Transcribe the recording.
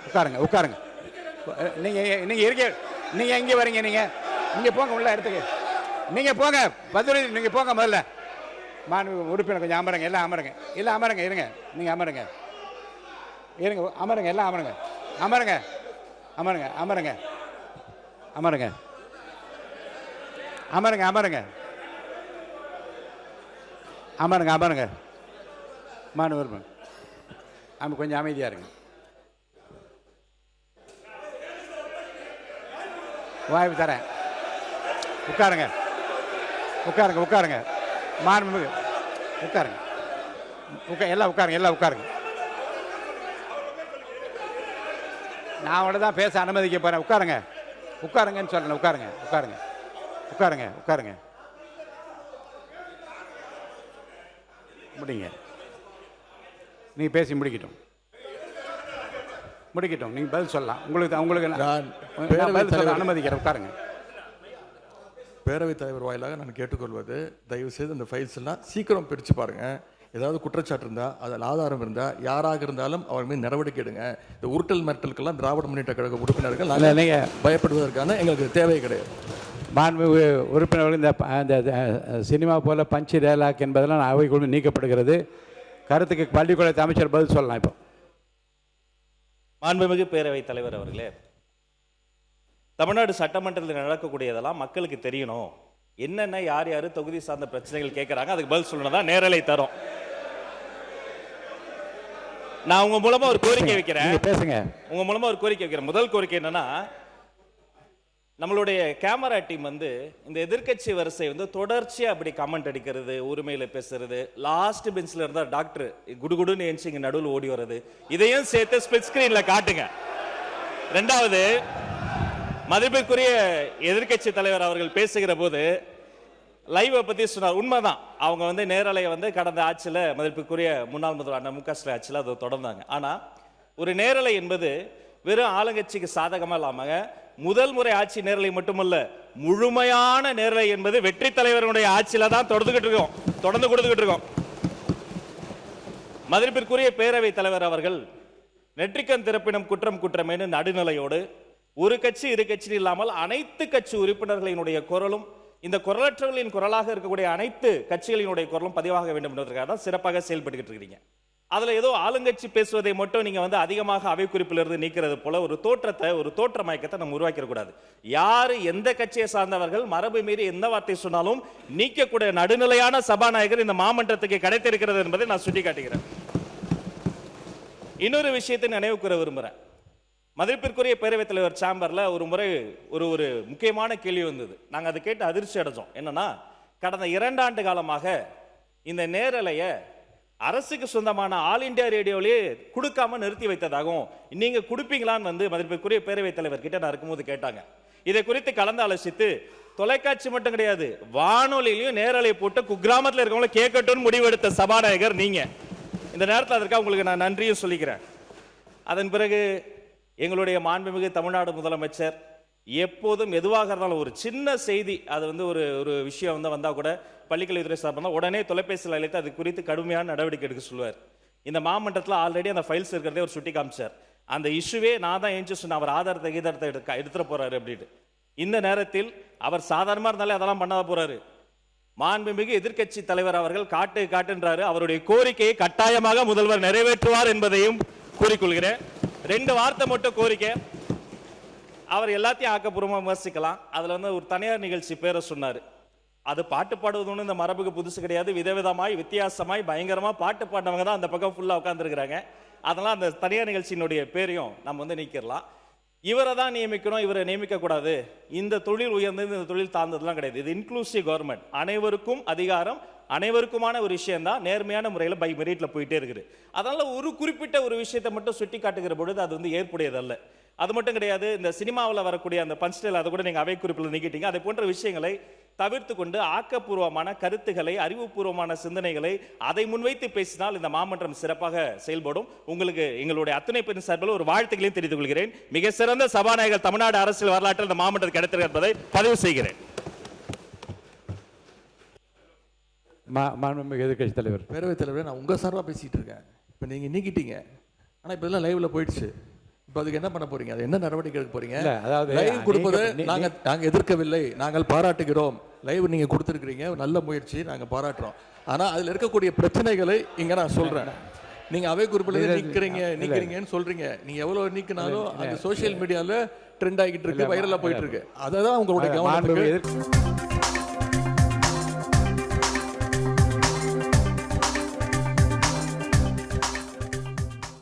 உட்காருங்க உட்காருங்க. நீங்கள் இருக்க, நீங்கள் எங்கே வரீங்க? நீங்கள் போங்க உள்ள இடத்துக்கு. நீங்கள் போங்க பதுரை, நீங்கள் போங்க முதல்ல. உறுப்பினர் கொஞ்சம் அமருங்க, எல்லாம் அமருங்க, எல்லாம் அமருங்க. இருங்க, நீங்கள் அமருங்க, இருங்க, அமருங்க, எல்லாம் அமருங்க, அமருங்க, அமருங்க, அமருங்க, அமருங்க, அமருங்க, அமருங்க, அமருங்க, அமருங்க. உறுப்பினர் கொஞ்சம் அமைதியாக இருங்க. வாய்ப்பு தரேன். உட்காருங்க உட்காருங்க உட்காருங்க. மாண்புமிகு உட்காருங்க. எல்லாம் உட்காருங்க, எல்லாம் உட்காருங்க. நான் அவங்கள தான் பேச அனுமதிக்க போறேன். உட்காருங்க உட்காருங்கன்னு சொல்றேன். உட்காருங்க உட்காருங்க உட்காருங்க உட்காருங்க. முடிங்க, நீங்க பேசி முடிக்கட்டும், முடிக்கட்டும். நீங்க பதில் சொல்லலாம். உங்களுக்கு நான் பதில் சொல்ல அனுமதிக்கிறேன். உட்காருங்க. பேரவைத் தலைவர் வாயிலாக நான் கேட்டுக்கொள்வது, தயவு செய்து இந்த ஃபைல்ஸ் எல்லாம் சீக்கிரம் பிரித்து பாருங்க. ஏதாவது குற்றச்சாட்டு இருந்தால், அதில் ஆதாரம் இருந்தால், யாராக இருந்தாலும் அவர் மீது நடவடிக்கை எடுங்க. இந்த உருட்டல் மிரட்டலுக்கெல்லாம் திராவிட முன்னேற்ற கழக உறுப்பினர்கள் பயப்படுவதற்கான எங்களுக்கு தேவை கிடையாது. மாண்புமிகு உறுப்பினர்கள், இந்த சினிமா போல பஞ்சு டயலாக் என்பதெல்லாம் அவைக்குழு நீக்கப்படுகிறது. கருத்துக்கு பள்ளிக்கூடத்து அமைச்சர் பதில் சொல்லலாம். இப்போ மாண்புமிகு பேரவைத் தலைவர் அவர்களே, தமிழ்நாடு சட்டமன்றத்தில் நடக்கக்கூடியதெல்லாம் மக்களுக்கு தெரியணும். என்னென்ன யார் யார் தொகுதி சார்ந்த பிரச்சனைகள் கேட்குறாங்க, அதுக்கு பதில் சொல்லணும் தான் நேரலை தரோம். நான் உங்க மூலமா ஒரு கோரிக்கை வைக்கிறேன். பேசுங்க. உங்க மூலமா ஒரு கோரிக்கை வைக்கிறேன். முதல் கோரிக்கை என்னன்னா, நம்மளுடைய கேமரா டீம் இந்த எதிர்க்கட்சி வரிசை தொடர்ச்சியா அப்படி கமெண்ட் அடிக்கிறது, உரிமையில பேசுறது, லாஸ்ட் பெஞ்ச்ல இருந்தா டாக்டர் குடுகுடுன்னு ஏஞ்சி இங்க நடுவில் ஓடி வர்றது, இதையும் சேர்த்து ஸ்பிளிட் ஸ்கிரீன்ல காட்டுங்க. ரெண்டாவது, மதிப்பிற்குரிய எதிர்க்கட்சி தலைவர் அவர்கள் பேசுகிற போது லைவை பத்தி சொன்னார். உண்மைதான், அவங்க நேரலையை கடந்த ஆட்சியில் மதிப்பிற்குரிய முன்னாள் முதல்வர் அண்ணா மு.க. ஸ்டாலின் ஆட்சியில் அதை தொடர்ந்தாங்க. ஆனா ஒரு நேரலை என்பது வெறும் ஆளுங்கட்சிக்கு சாதகமா இல்லாம முதல் முறை ஆட்சி நேரலை மட்டுமல்ல, முழுமையான நேரலை என்பது வெற்றி தலைவருடைய ஆட்சியில தான் தொடர்ந்து கொடுத்துக்கிட்டு இருக்கோம். மதிப்பிற்குரிய பேரவை தலைவர் அவர்கள் நெற்றிக்கண் திறப்பினும் குற்றம் குற்றமேனு நடுநிலையோடு ஒரு கட்சி இரு கட்சி இல்லாமல் அனைத்து கட்சி உறுப்பினர்களினுடைய குரலும், இந்த குரலற்றவர்களின் குரலாக இருக்கக்கூடிய அனைத்து கட்சிகளினுடைய குரலும் பதிவாக வேண்டும் என்பதற்காக தான் சிறப்பாக செயல்பட்டு இருக்கீங்க. அதுல ஏதோ ஆளுங்கட்சி பேசுவதை மட்டும் நீங்க அதிகமாக அவை குறிப்பிலிருந்து நீக்கிறது போல ஒரு தோற்ற மயக்கத்தை நம்ம உருவாக்கிட கூடாது. யாரு எந்த கட்சியை சார்ந்தவர்கள் மரபு மீறி எந்த வார்த்தை சொன்னாலும் நீக்கக்கூடிய நடுநிலையான சபாநாயகர் இந்த மாமன்றத்துக்கு கிடைத்திருக்கிறது என்பதை நான் சுட்டி காட்டுகிறேன். இன்னொரு விஷயத்தை நினைவு கூற விரும்புறேன். மதிப்பிற்குரிய பேரவைத் தலைவர் சேம்பர்ல ஒரு முறை ஒரு முக்கியமான கேள்வி வந்தது. நாங்க அதை கேட்டு அதிர்ச்சி அடைஞ்சோம். என்னன்னா, கடந்த 2 ஆண்டு காலமாக இந்த நேரலைய அரசுக்கு சொந்தமான ஆல் இந்தியா ரேடியோலே கொடுக்காம நிறுத்தி வைத்ததாகவும், நீங்க கொடுப்பீங்களான்னு மதிப்பிற்குரிய பேரவைத் தலைவர் கிட்ட நான் இருக்கும்போது கேட்டாங்க. இதை குறித்து கலந்து ஆலோசித்து, தொலைக்காட்சி மட்டும் கிடையாது, வானொலியிலையும் நேரலை போட்டு குக்கிராமத்தில் இருக்கவங்கள கேட்கட்டும் முடிவெடுத்த சபாநாயகர் நீங்க. இந்த நேரத்தில் அதற்காக உங்களுக்கு நான் நன்றியும் சொல்லிக்கிறேன். அதன் பிறகு எங்களுடைய மாண்புமிகு தமிழ்நாடு முதலமைச்சர் எப்போதும் எதுவாக இருந்தாலும் ஒரு சின்ன செய்தி, அது ஒரு விஷயம் வந்தா கூட பள்ளிக்கல்வித்துறை சார்பாக உடனே தொலைபேசியில் அழைத்து அது குறித்து கடுமையான நடவடிக்கை எடுக்க சொல்லுவார். இந்த மாமன்றத்தில் ஆல்ரெடி அந்த ஃபைல்ஸ் இருக்கிறதே ஒரு சுட்டி காமிச்சார். அந்த இஷ்யூவே நான் தான் ஏஞ்சி சொன்னேன், அவர் ஆதாரத்தை எடுத்துட போறாரு அப்படின்னு. இந்த நேரத்தில் அவர் சாதாரணமா இருந்தாலே அதெல்லாம் பண்ணாத போறாரு. மாண்புமிகு எதிர்க்கட்சி தலைவர் அவர்கள் காட்டுன்றாரு. அவருடைய கோரிக்கையை கட்டாயமாக முதல்வர் நிறைவேற்றுவார் என்பதையும் கூறிக்கொள்கிறேன். 2 வார்த்தை மட்டும் கோரிக்கை. அவர் எல்லாத்தையும் ஆக்கப்பூர்வமாக விமர்சிக்கலாம். அதுல ஒரு தனியார் நிகழ்ச்சி பேரை சொன்னார். அது பாட்டு பாடுவது ஒன்று இந்த மரபுக்கு புதுசு கிடையாது. விதவிதமாய் வித்தியாசமாய் பயங்கரமா பாட்டு பாடினவங்க தான் அந்த பக்கம் ஃபுல்லா உட்காந்துருக்கிறாங்க. அதெல்லாம் அந்த தனியார் நிகழ்ச்சியினுடைய பேரையும் நம்ம நீக்கிடலாம். இவரை தான் நியமிக்கணும், இவரை நியமிக்க கூடாது. இந்த தொழில் உயர்ந்தது, இந்த தொழில் தாழ்ந்ததுலாம் கிடையாது. இது இன்க்ளூசிவ் கவர்மெண்ட், அனைவருக்கும் அதிகாரம், அனைவருக்குமான ஒரு விஷயம் தான் நேர்மையான முறையில் பை மெரிட்ல போயிட்டே இருக்குது. அதனால ஒரு குறிப்பிட்ட ஒரு விஷயத்தை மட்டும் சுட்டி காட்டுகிற பொழுது அது ஏற்புடையதல்ல. அது மட்டும் கிடையாது, இந்த சினிமாவில் வரக்கூடிய அந்த பஞ்ச்டேல் அதை கூட நீங்க அவை குறிப்பில் நீக்கிட்டீங்க. அதை போன்ற விஷயங்களை தவிர்த்து கொண்டு ஆக்கப்பூர்வமான கருத்துக்களை, அறிவுபூர்வமான சிந்தனைகளை அதை முன்வைத்து பேசினால் இந்த மாமன்றம் சிறப்பாக செயல்படும். உங்களுக்கு எங்களுடைய அத்தனை பேரின் சார்பில் ஒரு வாழ்த்துக்களையும் தெரிவித்துக் கொள்கிறேன். மிக சிறந்த சபாநாயகர் தமிழ்நாடு அரசியல் வரலாற்றில் இந்த மாமன்றத்தில் கிடைத்திருக்கிறது என்பதை பதிவு செய்கிறேன். மாண்புமிகு எதிர்க்கட்சி தலைவர். பேரவைத் தலைவரே, நான் உங்கள் சார்பாக பேசிகிட்டு இருக்கேன். இப்போ நீங்கள் நீக்கிட்டீங்க, ஆனால் இப்போ இதெல்லாம் லைவில் போயிடுச்சு. இப்போ அதுக்கு என்ன பண்ண போறீங்க? அது என்ன நடவடிக்கை எடுக்க போறீங்க? அதாவது லைவ் கொடுப்பது நாங்கள் எதிர்க்கவில்லை, நாங்கள் பாராட்டுகிறோம். லைவ் நீங்கள் கொடுத்துருக்கிறீங்க, நல்ல முயற்சி, நாங்கள் பாராட்டுறோம். ஆனால் அதில் இருக்கக்கூடிய பிரச்சனைகளை இங்கே நான் சொல்கிறேன். நீங்கள் அவை குறிப்பில் நீக்கிறீங்கன்னு சொல்கிறீங்க. நீங்கள் எவ்வளோ நீக்கினாலும் அது சோஷியல் மீடியாவில் ட்ரெண்ட் ஆகிட்டு இருக்கு, வைரலாக போயிட்டு இருக்கு. அதை தான் உங்களுடைய கவனம்.